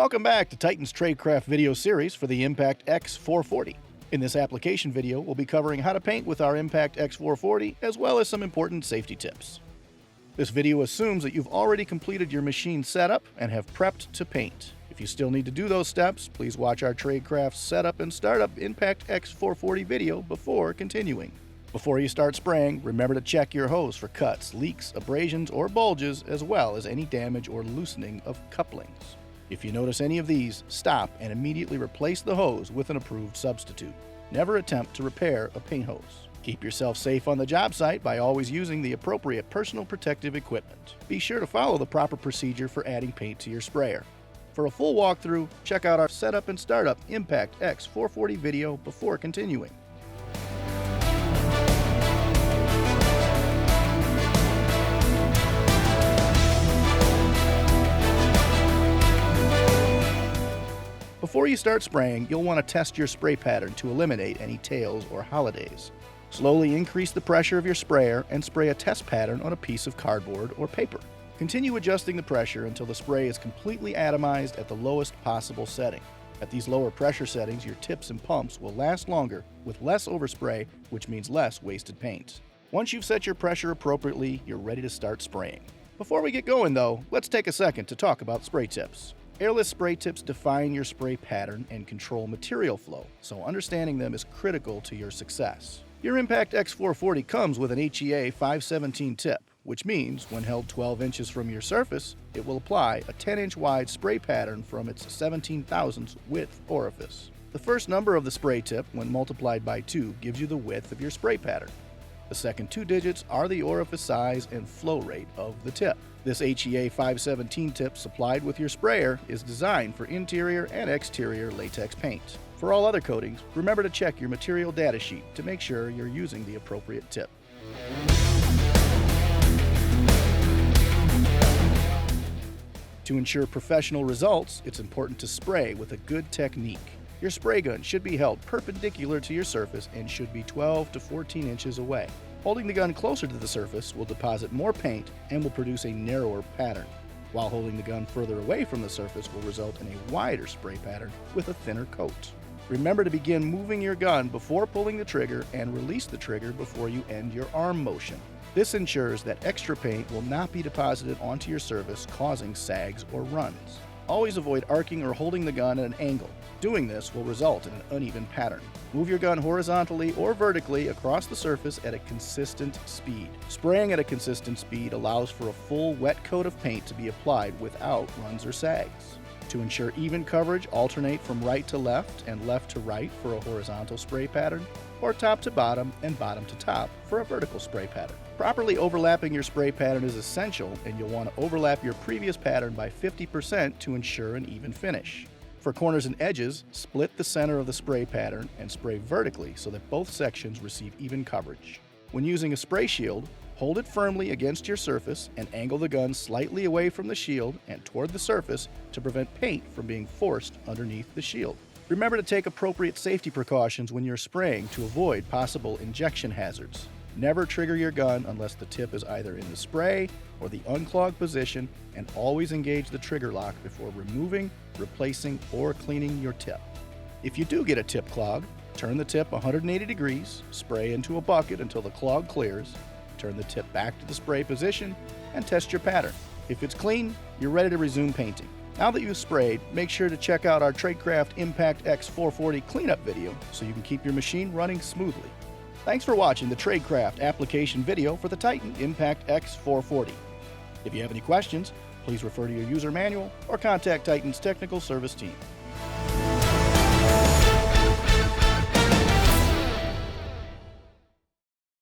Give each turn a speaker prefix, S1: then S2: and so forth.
S1: Welcome back to Titan's Tradecraft video series for the Impact X440. In this application video, we'll be covering how to paint with our Impact X440 as well as some important safety tips. This video assumes that you've already completed your machine setup and have prepped to paint. If you still need to do those steps, please watch our Tradecraft setup and startup Impact X440 video before continuing. Before you start spraying, remember to check your hose for cuts, leaks, abrasions, or bulges, as well as any damage or loosening of couplings. If you notice any of these, stop and immediately replace the hose with an approved substitute. Never attempt to repair a paint hose. Keep yourself safe on the job site by always using the appropriate personal protective equipment. Be sure to follow the proper procedure for adding paint to your sprayer. For a full walkthrough, check out our setup and startup Impact X440 video before continuing. Before you start spraying, you'll want to test your spray pattern to eliminate any tails or holidays. Slowly increase the pressure of your sprayer and spray a test pattern on a piece of cardboard or paper. Continue adjusting the pressure until the spray is completely atomized at the lowest possible setting. At these lower pressure settings, your tips and pumps will last longer with less overspray, which means less wasted paint. Once you've set your pressure appropriately, you're ready to start spraying. Before we get going though, let's take a second to talk about spray tips. Airless spray tips define your spray pattern and control material flow, so understanding them is critical to your success. Your Impact X440 comes with an HEA 517 tip, which means when held 12 inches from your surface, it will apply a 10-inch wide spray pattern from its 17 thousandths width orifice. The first number of the spray tip, when multiplied by 2, gives you the width of your spray pattern. The second 2 digits are the orifice size and flow rate of the tip. This HEA 517 tip supplied with your sprayer is designed for interior and exterior latex paint. For all other coatings, remember to check your material data sheet to make sure you're using the appropriate tip. To ensure professional results, it's important to spray with a good technique. Your spray gun should be held perpendicular to your surface and should be 12 to 14 inches away. Holding the gun closer to the surface will deposit more paint and will produce a narrower pattern, while holding the gun further away from the surface will result in a wider spray pattern with a thinner coat. Remember to begin moving your gun before pulling the trigger and release the trigger before you end your arm motion. This ensures that extra paint will not be deposited onto your surface, causing sags or runs. Always avoid arcing or holding the gun at an angle. Doing this will result in an uneven pattern. Move your gun horizontally or vertically across the surface at a consistent speed. Spraying at a consistent speed allows for a full wet coat of paint to be applied without runs or sags. To ensure even coverage, alternate from right to left and left to right for a horizontal spray pattern, or top to bottom and bottom to top for a vertical spray pattern. Properly overlapping your spray pattern is essential, and you'll want to overlap your previous pattern by 50% to ensure an even finish. For corners and edges, split the center of the spray pattern and spray vertically so that both sections receive even coverage. When using a spray shield, hold it firmly against your surface and angle the gun slightly away from the shield and toward the surface to prevent paint from being forced underneath the shield. Remember to take appropriate safety precautions when you're spraying to avoid possible injection hazards. Never trigger your gun unless the tip is either in the spray or the unclogged position, and always engage the trigger lock before removing, replacing, or cleaning your tip. If you do get a tip clog, turn the tip 180 degrees, spray into a bucket until the clog clears, turn the tip back to the spray position, and test your pattern. If it's clean, you're ready to resume painting. Now that you've sprayed, make sure to check out our Tradecraft Impact X440 cleanup video so you can keep your machine running smoothly. Thanks for watching the Tradecraft application video for the Titan Impact X440. If you have any questions, please refer to your user manual or contact Titan's technical service team.